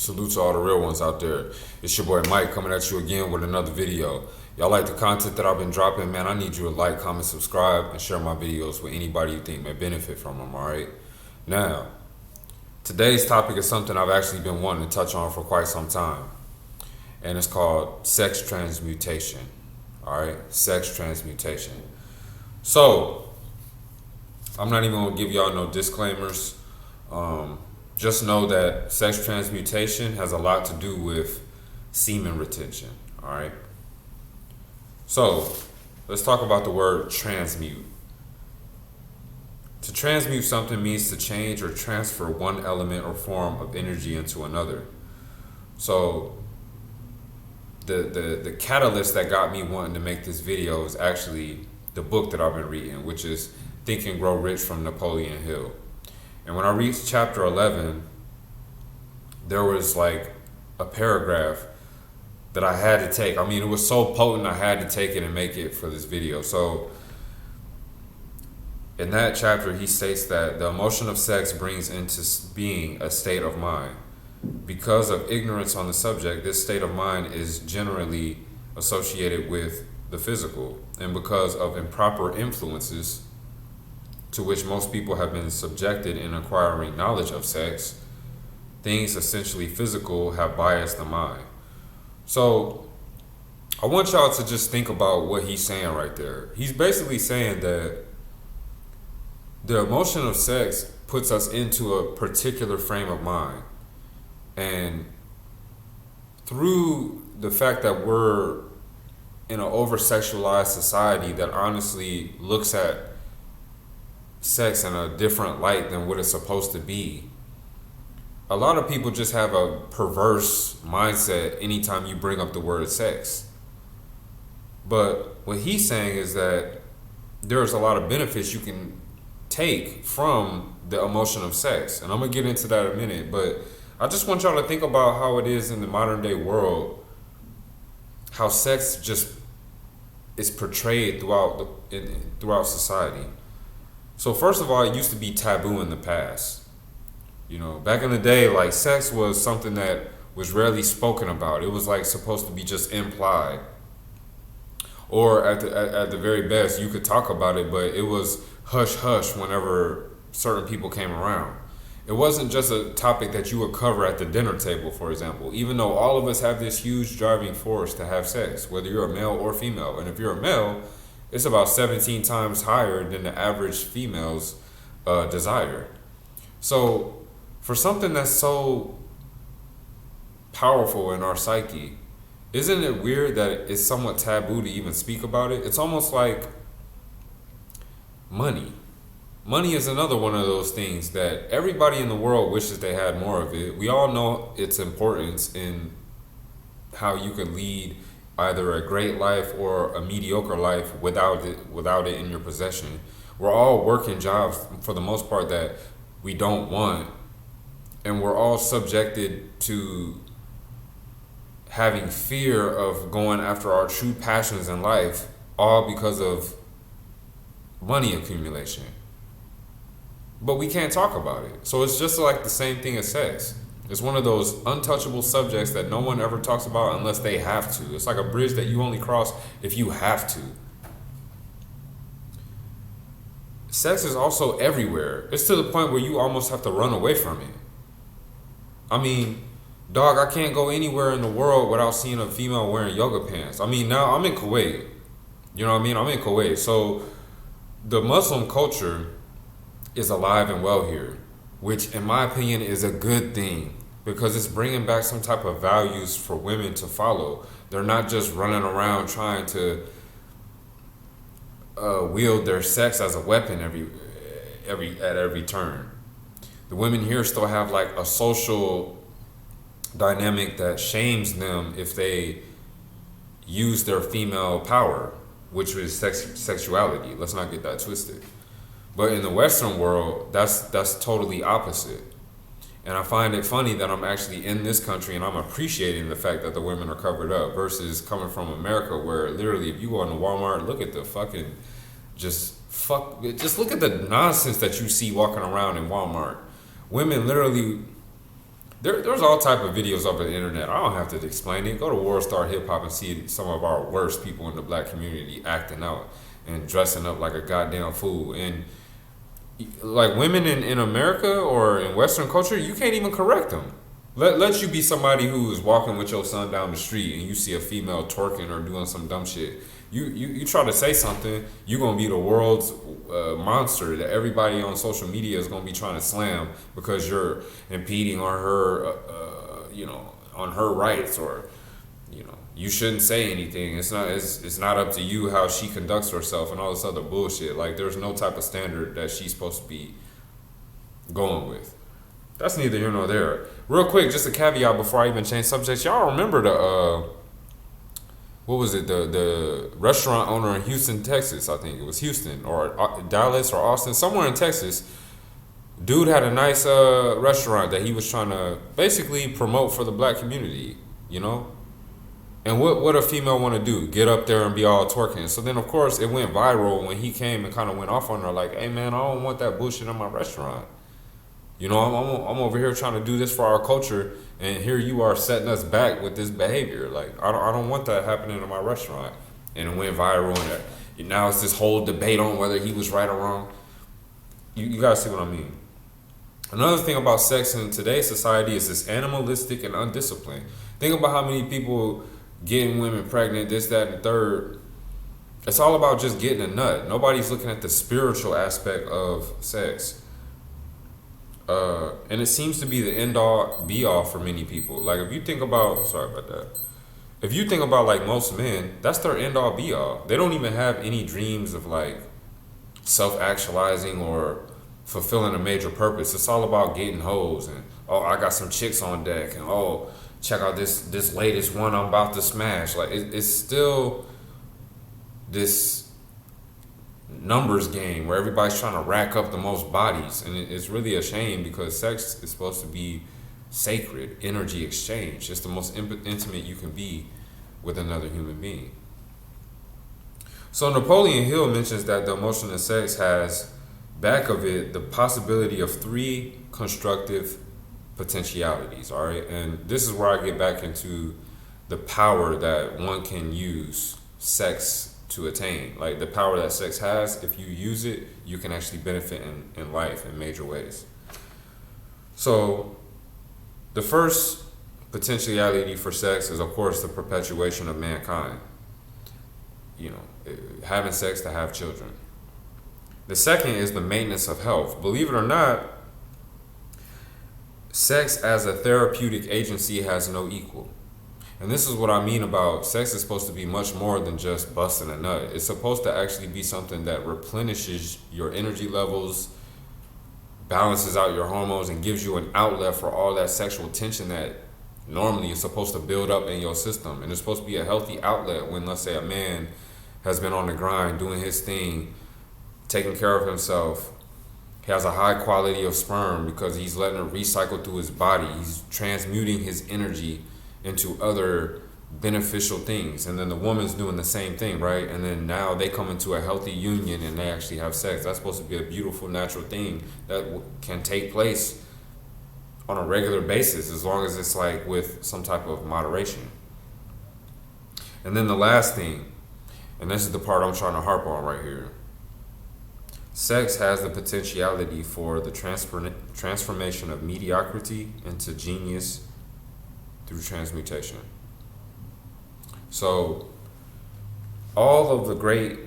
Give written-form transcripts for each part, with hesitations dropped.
Salute to all the real ones out there. It's your boy Mike coming at you again with another video. Y'all like the content that I've been dropping? Man, I need you to like, comment, subscribe, and share my videos with anybody you think may benefit from them, alright? Now, today's topic is something I've actually been wanting to touch on for quite some time. And it's called sex transmutation. Alright? Sex transmutation. So, I'm not even going to give y'all no disclaimers. Just know that sex transmutation has a lot to do with semen retention. Alright? So, let's talk about the word transmute. To transmute something means to change or transfer one element or form of energy into another. So, the catalyst that got me wanting to make this video is actually the book that I've been reading, which is Think and Grow Rich from Napoleon Hill. And when I reached chapter 11, there was like a paragraph that I had to take. I mean, it was so potent, I had to take it and make it for this video. So in that chapter, he states that the emotion of sex brings into being a state of mind. Because of ignorance on the subject, this state of mind is generally associated with the physical. And because of improper influences to which most people have been subjected in acquiring knowledge of sex, things essentially physical have biased the mind. So I want y'all to just think about what he's saying right there. He's basically saying that the emotion of sex puts us into a particular frame of mind. And through the fact that we're in an over-sexualized society that honestly looks at sex in a different light than what it's supposed to be, a lot of people just have a perverse mindset anytime you bring up the word sex. But what he's saying is that there's a lot of benefits you can take from the emotion of sex. And I'm going to get into that in a minute, but I just want y'all to think about how it is in the modern day world, how sex just is portrayed throughout society. So first of all, it used to be taboo in the past. You know, back in the day, like, sex was something that was rarely spoken about. It was like supposed to be just implied. Or at the very best, you could talk about it, but it was hush hush whenever certain people came around. It wasn't just a topic that you would cover at the dinner table, for example, even though all of us have this huge driving force to have sex, whether you're a male or female. And if you're a male, it's about 17 times higher than the average female's desire. So for something that's so powerful in our psyche, isn't it weird that it's somewhat taboo to even speak about it? It's almost like money. Money is another one of those things that everybody in the world wishes they had more of it. We all know its importance in how you can lead either a great life or a mediocre life without it in your possession. We're all working jobs for the most part that we don't want, and we're all subjected to having fear of going after our true passions in life, all because of money accumulation. But we can't talk about it. So it's just like the same thing as sex. It's one of those untouchable subjects that no one ever talks about unless they have to. It's like a bridge that you only cross if you have to. Sex is also everywhere. It's to the point where you almost have to run away from it. I mean, dog, I can't go anywhere in the world without seeing a female wearing yoga pants. I mean, now I'm in Kuwait. You know what I mean? I'm in Kuwait. So the Muslim culture is alive and well here, which in my opinion is a good thing, because it's bringing back some type of values for women to follow. They're not just running around trying to wield their sex as a weapon at every turn. The women here still have like a social dynamic that shames them if they use their female power, which is sexuality. Let's not get that twisted. But in the Western world, that's totally opposite. And I find it funny that I'm actually in this country and I'm appreciating the fact that the women are covered up versus coming from America, where literally if you go into Walmart, look at the fucking just look at the nonsense that you see walking around in Walmart. Women literally There's all type of videos over the internet. I don't have to explain it. Go to World Star Hip Hop and see some of our worst people in the black community acting out and dressing up like a goddamn fool. And like women in America or in Western culture, you can't even correct them. Let you be somebody who is walking with your son down the street and you see a female twerking or doing some dumb shit. You try to say something, you're gonna be the world's monster that everybody on social media is gonna be trying to slam because you're impeding on her, on her rights, or you shouldn't say anything. It's not up to you how she conducts herself and all this other bullshit. Like there's no type of standard that she's supposed to be going with. That's neither here nor there. Real quick, just a caveat before I even change subjects. Y'all remember the what was it? The restaurant owner in Houston, Texas. I think it was Houston or Dallas or Austin, somewhere in Texas. Dude had a nice restaurant that he was trying to basically promote for the black community, And what a female want to do? Get up there and be all twerking. So then, of course, it went viral when he came and kind of went off on her like, hey, man, I don't want that bullshit in my restaurant. I'm over here trying to do this for our culture, and here you are setting us back with this behavior. Like, I don't want that happening in my restaurant. And it went viral, and now it's this whole debate on whether he was right or wrong. You guys see what I mean? Another thing about sex in today's society is it's animalistic and undisciplined. Think about how many people getting women pregnant, this, that, and the third. It's all about just getting a nut. Nobody's looking at the spiritual aspect of sex. And it seems to be the end all be all for many people. Like if you think about, sorry about that. If you think about like most men, that's their end all be all. They don't even have any dreams of like self-actualizing or fulfilling a major purpose. It's all about getting hoes and, oh, I got some chicks on deck, and oh, check out this latest one I'm about to smash. Like it's still this numbers game where everybody's trying to rack up the most bodies, and it's really a shame because sex is supposed to be sacred, energy exchange. It's the most intimate you can be with another human being. So Napoleon Hill mentions that the emotion of sex has back of it the possibility of 3 constructive potentialities, all right? And this is where I get back into the power that one can use sex to attain. Like the power that sex has, if you use it, you can actually benefit in life in major ways. So the first potentiality for sex is, of course, the perpetuation of mankind. Having sex to have children. The second is the maintenance of health. Believe it or not, sex as a therapeutic agency has no equal. And this is what I mean about sex is supposed to be much more than just busting a nut. It's supposed to actually be something that replenishes your energy levels, balances out your hormones, and gives you an outlet for all that sexual tension that normally is supposed to build up in your system. And it's supposed to be a healthy outlet when, let's say, a man has been on the grind, doing his thing, taking care of himself. He has a high quality of sperm because he's letting it recycle through his body. He's transmuting his energy into other beneficial things, and then the woman's doing the same thing, right? And then now they come into a healthy union and they actually have sex. That's supposed to be a beautiful natural thing that can take place on a regular basis, as long as it's like with some type of moderation. And then the last thing, and this is the part I'm trying to harp on right here, sex has the potentiality for the transformation of mediocrity into genius through transmutation. So all of the great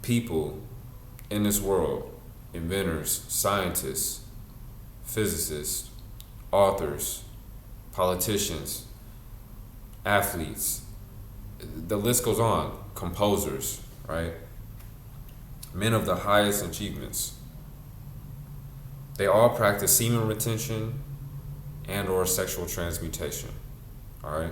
people in this world, inventors, scientists, physicists, authors, politicians, athletes, the list goes on, composers, right? Men of the highest achievements. They all practice semen retention and or sexual transmutation. All right.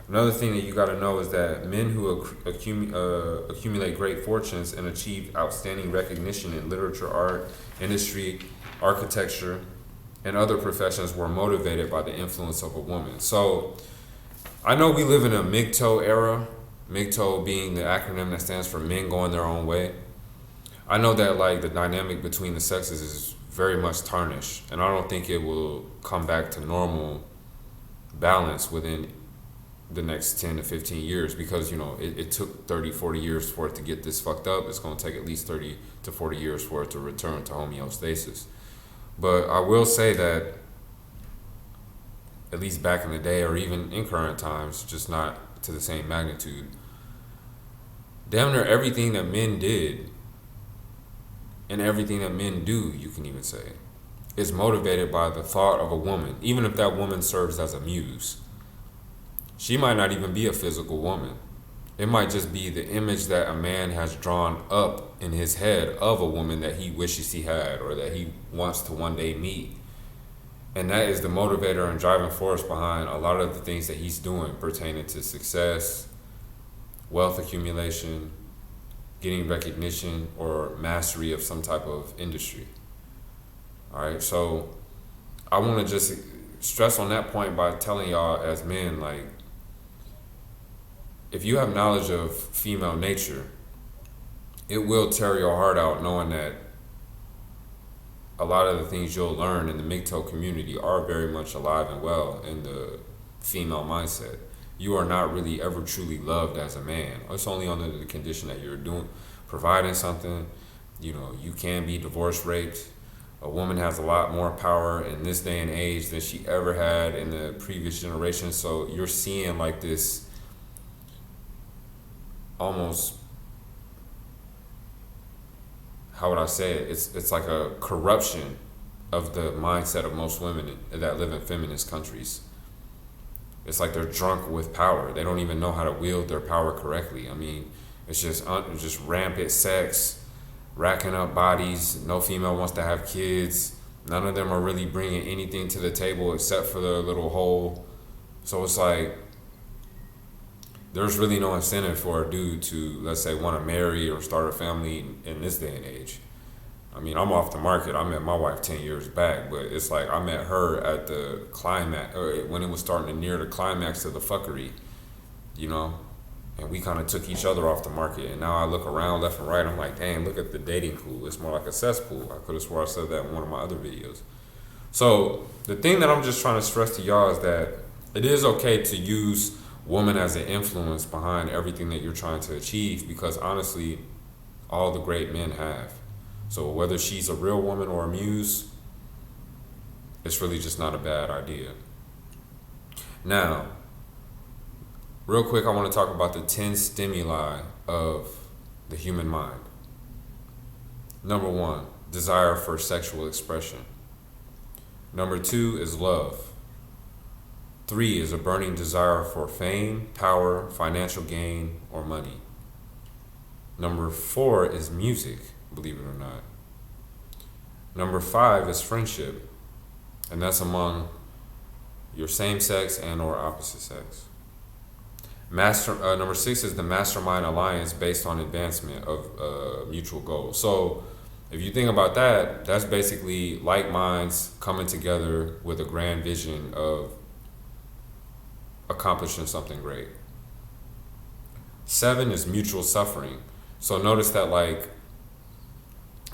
Another thing that you got to know is that men who accumulate great fortunes and achieve outstanding recognition in literature, art, industry, architecture, and other professions were motivated by the influence of a woman. So I know we live in a MGTOW era, MGTOW being the acronym that stands for men going their own way. I know that like the dynamic between the sexes is very much tarnished, and I don't think it will come back to normal balance within the next 10 to 15 years, because it took 30-40 years for it to get this fucked up. It's going to take at least 30 to 40 years for it to return to homeostasis. But I will say that at least back in the day, or even in current times, just not to the same magnitude, damn near everything that men did and everything that men do, you can even say, is motivated by the thought of a woman, even if that woman serves as a muse. She might not even be a physical woman. It might just be the image that a man has drawn up in his head of a woman that he wishes he had, or that he wants to one day meet. And that is the motivator and driving force behind a lot of the things that he's doing pertaining to success, wealth accumulation, getting recognition, or mastery of some type of industry. All right, so I want to just stress on that point by telling y'all as men, like, if you have knowledge of female nature, it will tear your heart out knowing that a lot of the things you'll learn in the MGTOW community are very much alive and well in the female mindset. You are not really ever truly loved as a man. It's only under the condition that you're providing something. You can be divorced, raped. A woman has a lot more power in this day and age than she ever had in the previous generation. So you're seeing like this almost, how would I say it? It's like a corruption of the mindset of most women that live in feminist countries. It's like they're drunk with power. They don't even know how to wield their power correctly. I mean, it's just rampant sex, racking up bodies. No female wants to have kids. None of them are really bringing anything to the table except for their little hole. So it's like there's really no incentive for a dude to, let's say, want to marry or start a family in this day and age. I mean, I'm off the market. I met my wife 10 years back, but it's like I met her at the climax, or when it was starting to near the climax of the fuckery, and we kind of took each other off the market. And now I look around left and right, I'm like, damn, look at the dating pool. It's more like a cesspool. I could have swore I said that in one of my other videos. So the thing that I'm just trying to stress to y'all is that it is okay to use woman as an influence behind everything that you're trying to achieve, because honestly, all the great men have. So whether she's a real woman or a muse, it's really just not a bad idea. Now, real quick, I want to talk about the 10 stimuli of the human mind. Number 1, desire for sexual expression. Number 2 is love. 3 is a burning desire for fame, power, financial gain, or money. Number 4 is music, believe it or not. Number 5 is friendship, and that's among your same sex and or opposite sex. Number 6 is the mastermind alliance based on advancement of mutual goals. So if you think about that, that's basically like minds coming together with a grand vision of accomplishing something great. 7 is mutual suffering. So notice that, like,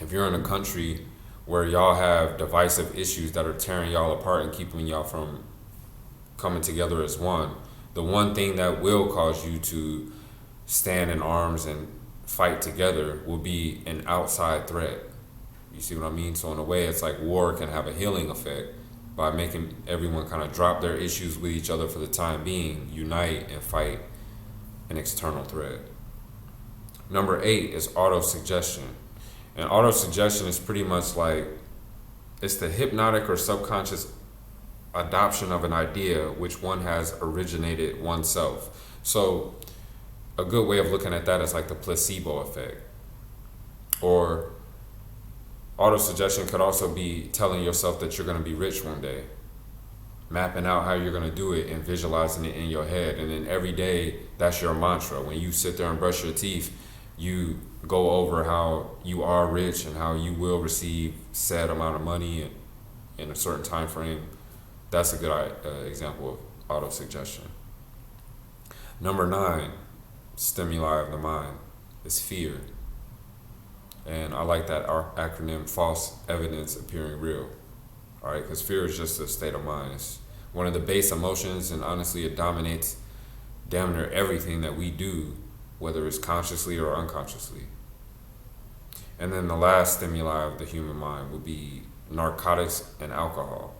if you're in a country where y'all have divisive issues that are tearing y'all apart and keeping y'all from coming together as one, the one thing that will cause you to stand in arms and fight together will be an outside threat. You see what I mean? So in a way, it's like war can have a healing effect by making everyone kind of drop their issues with each other for the time being, unite and fight an external threat. Number 8 is autosuggestion. And autosuggestion is pretty much like, it's the hypnotic or subconscious adoption of an idea which one has originated oneself. So a good way of looking at that is like the placebo effect. Or autosuggestion could also be telling yourself that you're going to be rich one day, mapping out how you're going to do it and visualizing it in your head. And then every day, that's your mantra. When you sit there and brush your teeth, you go over how you are rich and how you will receive said amount of money in a certain time frame. That's a good example of autosuggestion. Number 9, stimuli of the mind, is fear. And I like that acronym, false evidence appearing real. All right, because fear is just a state of mind. It's one of the base emotions, and honestly, it dominates damn near everything that we do, whether it's consciously or unconsciously. And then the last stimuli of the human mind would be narcotics and alcohol.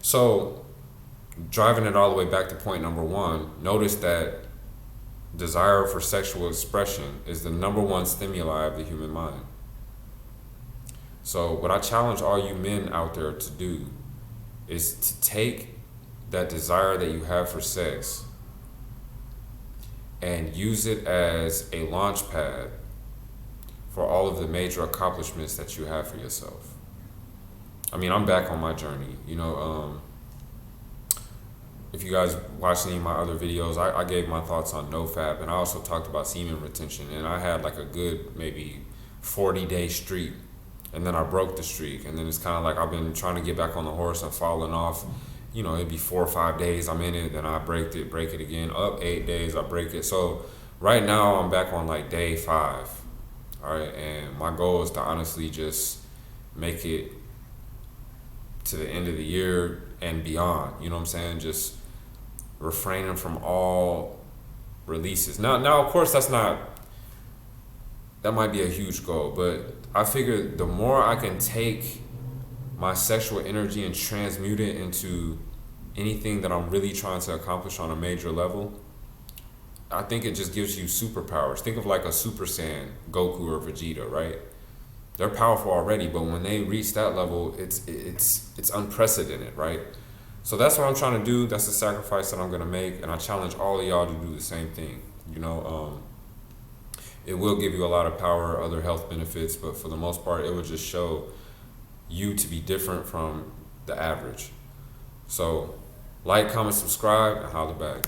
So, driving it all the way back to point number one, notice that desire for sexual expression is the number one stimuli of the human mind. So, what I challenge all you men out there to do is to take that desire that you have for sex and use it as a launch pad for all of the major accomplishments that you have for yourself. I mean, I'm back on my journey. If you guys watched any of my other videos, I gave my thoughts on NoFap, and I also talked about semen retention. And I had like a good maybe 40-day streak, and then I broke the streak. And then it's kind of like I've been trying to get back on the horse and falling off. It'd be 4 or 5 days I'm in it, then I break it again. Up 8 days, I break it. So right now I'm back on like day 5. All right, and my goal is to honestly just make it to the end of the year and beyond. You know what I'm saying? Just refraining from all releases. Now, of course, that might be a huge goal, but I figure the more I can take my sexual energy and transmute it into anything that I'm really trying to accomplish on a major level, I think it just gives you superpowers. Think of like a Super Saiyan, Goku or Vegeta, right? They're powerful already, but when they reach that level, it's unprecedented, right? So that's what I'm trying to do. That's the sacrifice that I'm gonna make, and I challenge all of y'all to do the same thing. It will give you a lot of power, other health benefits, but for the most part, it will just show you to be different from the average. So, like, comment, subscribe, and holla back.